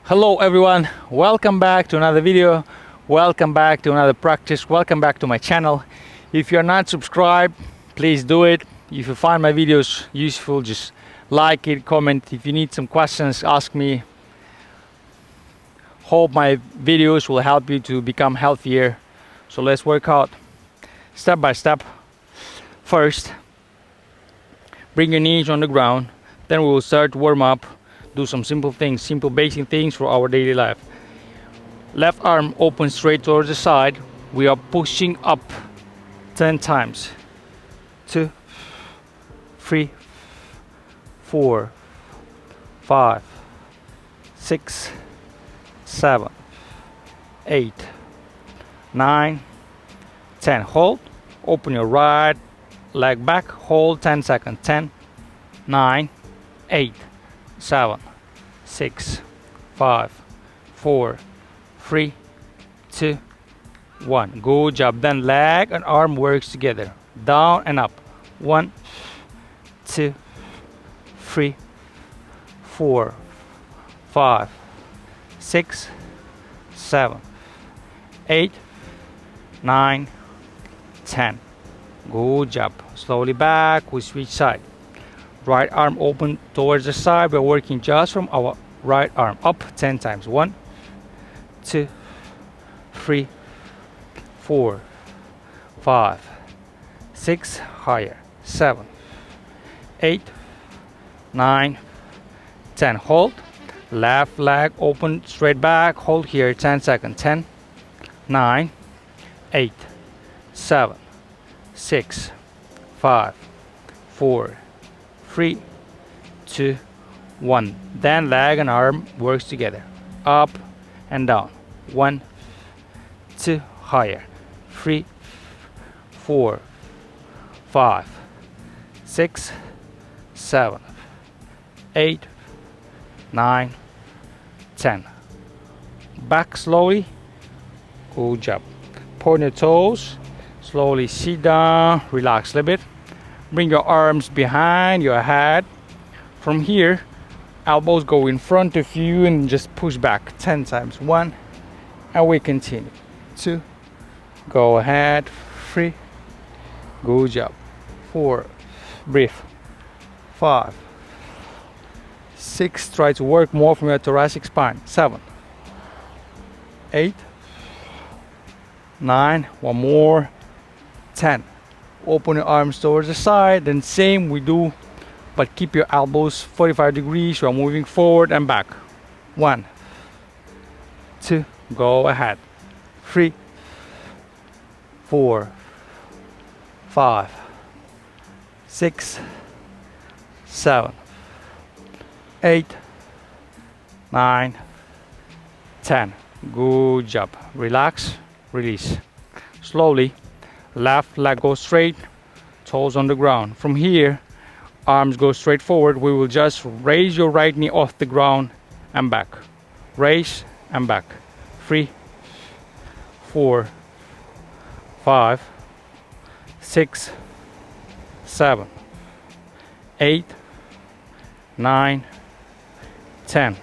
Hello everyone, welcome back to another video, welcome back to another practice, welcome back to my channel. If you're not subscribed, please do it. If you find my videos useful, just like it, comment. If you need some questions, ask me. Hope my videos will help you to become healthier. So let's work out step by step. First, bring your knees on the ground, then we will start to warm up. Do some simple things, simple basic things for our daily life. Left arm open straight towards the side. We are pushing up 10 times. 2, 3, 4, 5, 6, 7, 8, 9, 10. Hold. Open your right leg back. Hold 10 seconds. 10, 9, 8, 7, 6, 5, 4, 3, 2, 1. Good job. Then leg and arm works together. Down and up. 1, 2, 3, 4, 5, 6, 7, 8, 9, 10. Good job. Slowly back. We switch side. Right arm open towards the side. We're working just from our right arm up 10 times. 1, 2, 3, 4, 5, 6, higher, 7, 8, 9, 10. Hold. Left leg open straight back. Hold here 10 seconds. 10, 9, 8, 7, 6, 5, 4, 3, 2, 1. Then leg and arm works together. Up and down. 1, 2, higher. 3, 4, 5, 6, 7, 8, 9, 10. Back slowly. Good job. Point your toes. Slowly sit down. Relax a little bit. Bring your arms behind your head. From here, elbows go in front of you and just push back 10 times. 1, and we continue. 2, go ahead. 3, good job. 4, breathe. 5, 6, try to work more from your thoracic spine. 7, 8, 9, one more. 10. Open your arms towards the side, then same we do, but keep your elbows 45 degrees. You are moving forward and back. 1, 2, go ahead. 3, 4, 5, 6, 7, 8, 9, 10. Good job. Relax, release. Slowly. Left leg goes straight, toes on the ground. From here, arms go straight forward. We will just raise your right knee off the ground and back. Raise and back. 3, 4, 5, 6, 7, 8, 9, 10.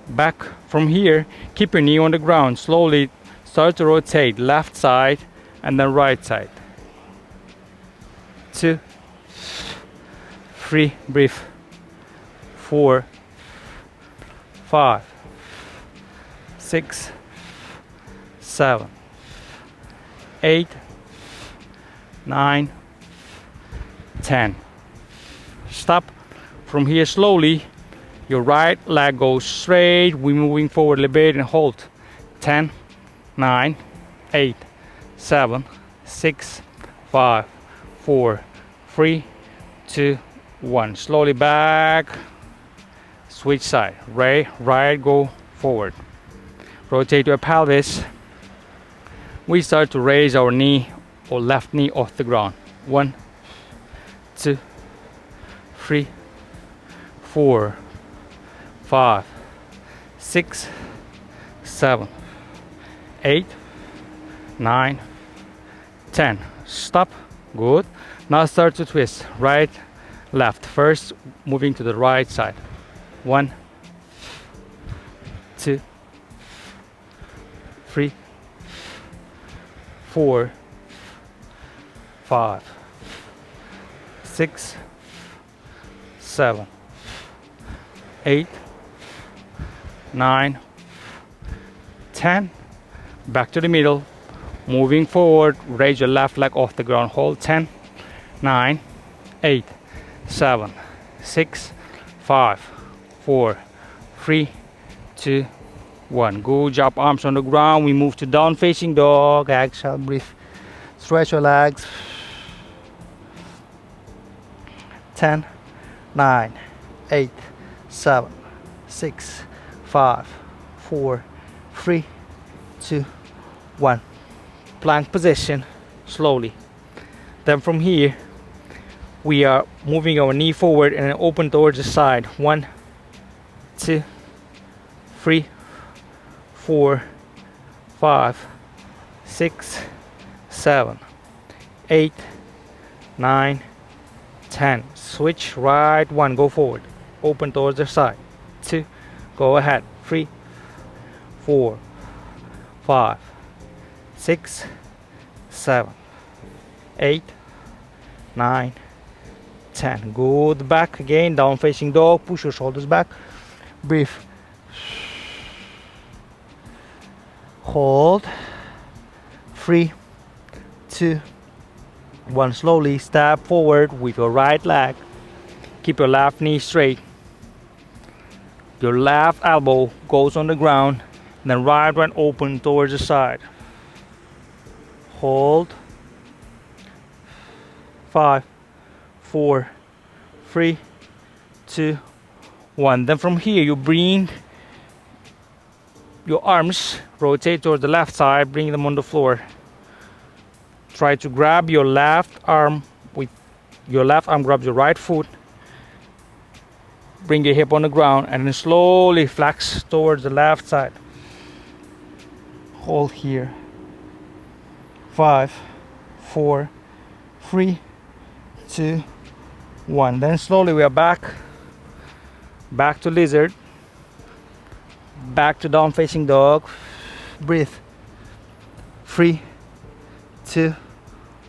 Back. From here, keep your knee on the ground. Slowly start to rotate left side and then right side. 2, 3, breathe. 4, 5, 6, 7, 8, 9, 10. Stop. From here slowly, your right leg goes straight. We're moving forward a little bit and hold. 10, 9, 8, 7, 6, 5, 4, 3, 2, 1. Slowly back. Switch side. Right, go forward. Rotate your pelvis. We start to raise our knee or left knee off the ground. 1, 2, 3, 4, 5, 6, 7, 8, 9, 10. Stop. Good. Now start to twist. Right, left. First moving to the right side. 1, 2, 3, 4, 5, 6, 7, 8, 9, 10. Back to the middle. Moving forward, raise your left leg off the ground. Hold 10, 9, 8, 7, 6, 5, 4, 3, 2, 1. Good job. Arms on the ground. We move to down facing dog. Exhale, breathe. Stretch your legs. 10, 9, 8, 7, 6, 5, 4, 3, 2, 1. Plank position slowly. Then from here we are moving our knee forward and open towards the side. 1, 2, 3, 4, 5, 6, 7, 8, 9, 10. Switch. Right 1, go forward, open towards the side. 2, go ahead. 3, 4, 5, 6, 7, 8, 9, 10. Good. Back again, down facing dog. Push your shoulders back. Breathe. Hold. 3, 2, 1. Slowly step forward with your right leg. Keep your left knee straight. Your left elbow goes on the ground. Then right one open towards the side. Hold. 5, 4, 3, 2, 1. Then from here you bring your arms, rotate towards the left side, bring them on the floor. Try to grab your left arm with your left arm, grab your right foot. Bring your hip on the ground and then slowly flex towards the left side. Hold here. 5, 4, 3, 2, 1. Then slowly we are back to lizard, back to down facing dog. Breathe. 3, 2,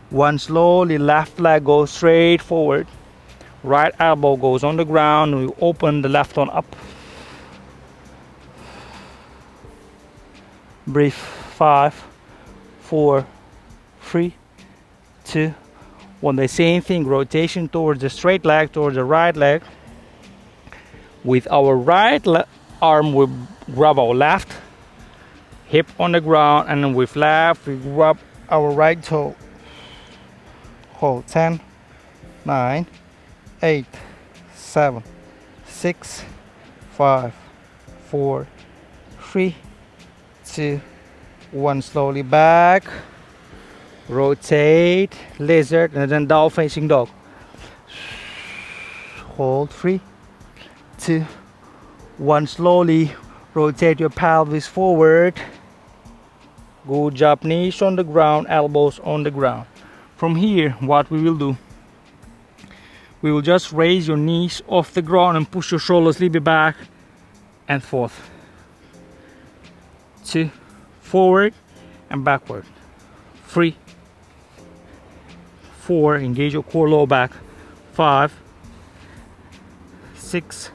1. Slowly left leg goes straight forward, right elbow goes on the ground. We open the left one up. Breathe. 5, 4, 3, 2, 1. The same thing, rotation towards the straight leg, towards the right leg. With our right arm we grab our left hip on the ground, and then with left we grab our right toe. Hold. 10, 9, 8, 7, 6, 5, 4, 3, 2, 1. Slowly back, rotate, lizard, and then down facing dog. Hold. 3, 2, 1. Slowly rotate your pelvis forward. Good job. Knees on the ground, elbows on the ground. From here, what we will do, we will just raise your knees off the ground and push your shoulders a little bit back and forth. 2, forward and backward. 3, 4, engage your core low back. 5, 6,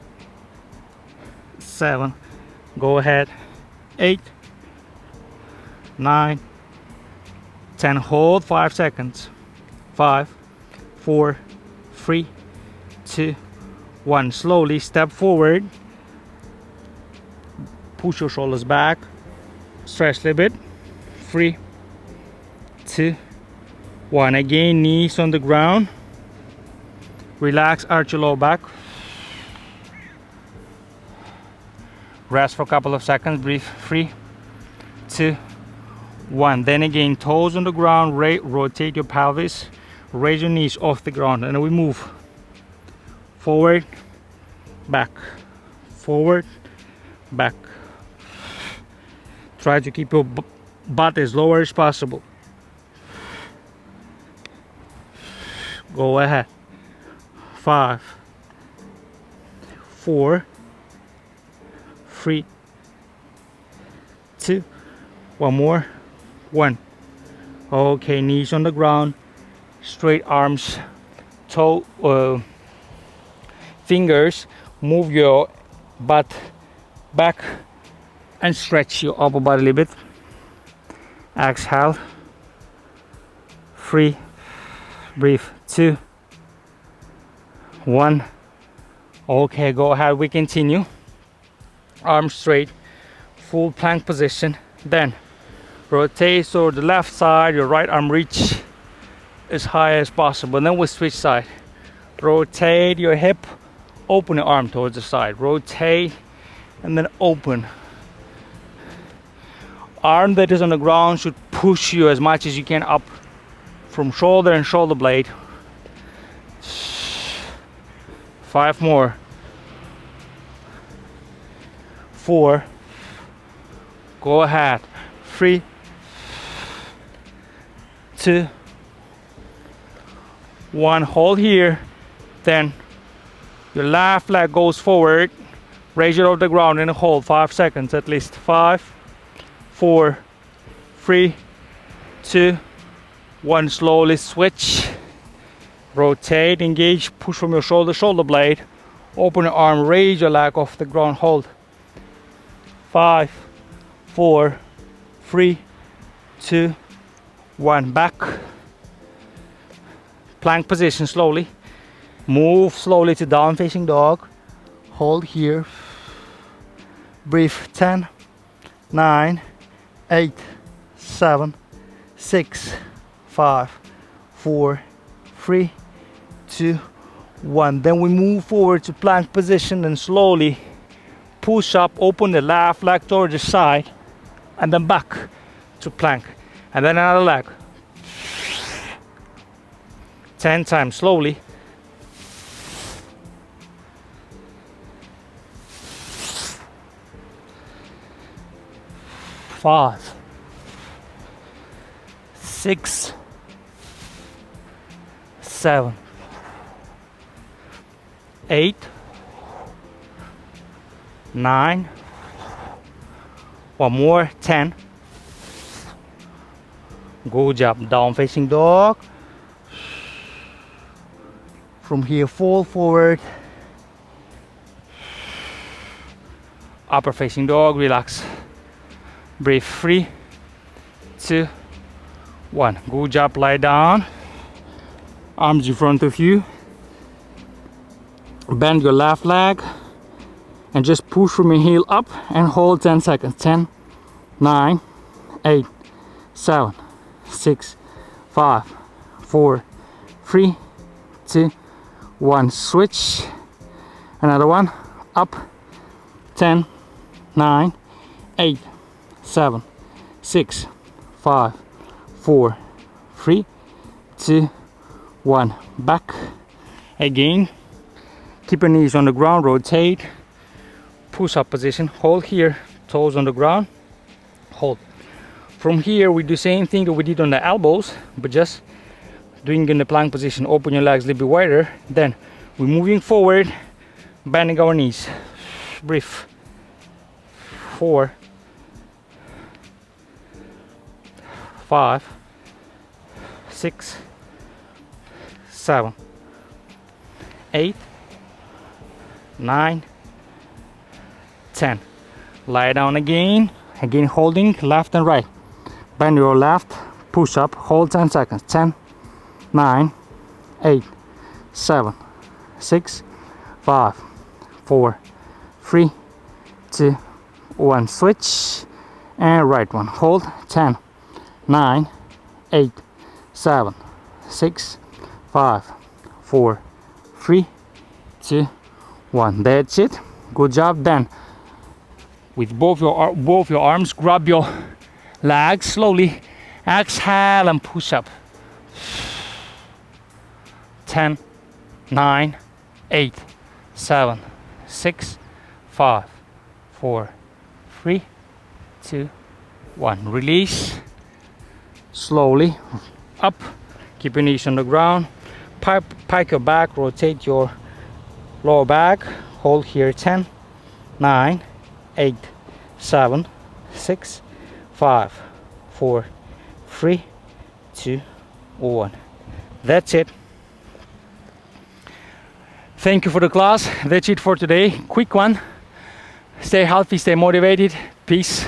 7, go ahead. 8, 9, 10. Hold 5 seconds. 5, 4, 3, 2, 1. Slowly step forward, push your shoulders back, stretch a little bit. 3, 2, 1. Again, knees on the ground, relax, arch your low back, rest for a couple of seconds. Breathe. 3, 2, 1. Then again, toes on the ground, rotate your pelvis, raise your knees off the ground, and then we move forward, back, forward, back. Try to keep your butt as lower as possible. Go ahead. 5, 4, 3, 2, one more, 1. Okay, knees on the ground, straight arms, fingers, move your butt back and stretch your upper body a little bit. Exhale, 3, breathe, 2, 1. Okay, go ahead, we continue. Arms straight, full plank position. Then rotate so the left side, your right arm reach as high as possible. Then we switch side. Rotate your hip, open the arm towards the side. Rotate and then open. Arm that is on the ground should push you as much as you can up from shoulder and shoulder blade. 5 more. 4. Go ahead. 3, 2, 1. Hold here. Then your left leg goes forward. Raise it off the ground and hold 5 seconds at least. 5, 4, 3, 2, 1. Slowly switch. Rotate, engage, push from your shoulder blade. Open your arm, raise your leg off the ground, hold. 5, 4, 3, 2, 1. Back. Plank position slowly. Move slowly to down facing dog. Hold here. Breathe. 10, 9, 8, 7, 6, 5, 4, 3, 2, 1. Then we move forward to plank position and slowly push up, open the left leg towards the side and then back to plank and then another leg. 10 times slowly. 5, 6, 7, 8, 9, one more, 10. Good job. Down facing dog. From here, fall forward. Upper facing dog, relax. Breathe. 3, 2, 1. Good job. Lie down. Arms in front of you. Bend your left leg and just push from your heel up and hold 10 seconds. 10, 9, 8, 7, 6, 5, 4, 3, 2, 1. Switch. Another one. Up. 10, 9, 8, 7, 6, 5, 4, 3, 2, 1. Back. Again. Keep your knees on the ground. Rotate. Push up position. Hold here. Toes on the ground. Hold. From here we do the same thing that we did on the elbows, but just doing in the plank position. Open your legs a little bit wider. Then we're moving forward, bending our knees. Breathe. 4, 5, 6, 7, 8, 9, 10. Lie down again. Again holding left and right. Bend your left. Push up. Hold 10 seconds. 10, 9, 8, 7, 6, 5, 4, 3, 2, 1. Switch. And right one. Hold. 10, 9, 8, 7, 6, 5, 4, 3, 2, 1. That's it. Good job. Then with both your arms, grab your legs slowly. Exhale and push up. 10, 9, 8, 7, 6, 5, 4, 3, 2, 1. Release. Slowly up. Keep your knees on the ground. Pike your back. Rotate your lower back. Hold here. 10, 9, 8, 7, 6, 5, 4, 3, 2, 1. That's it. Thank you for the class. That's it for today. Quick one. Stay healthy, stay motivated. Peace.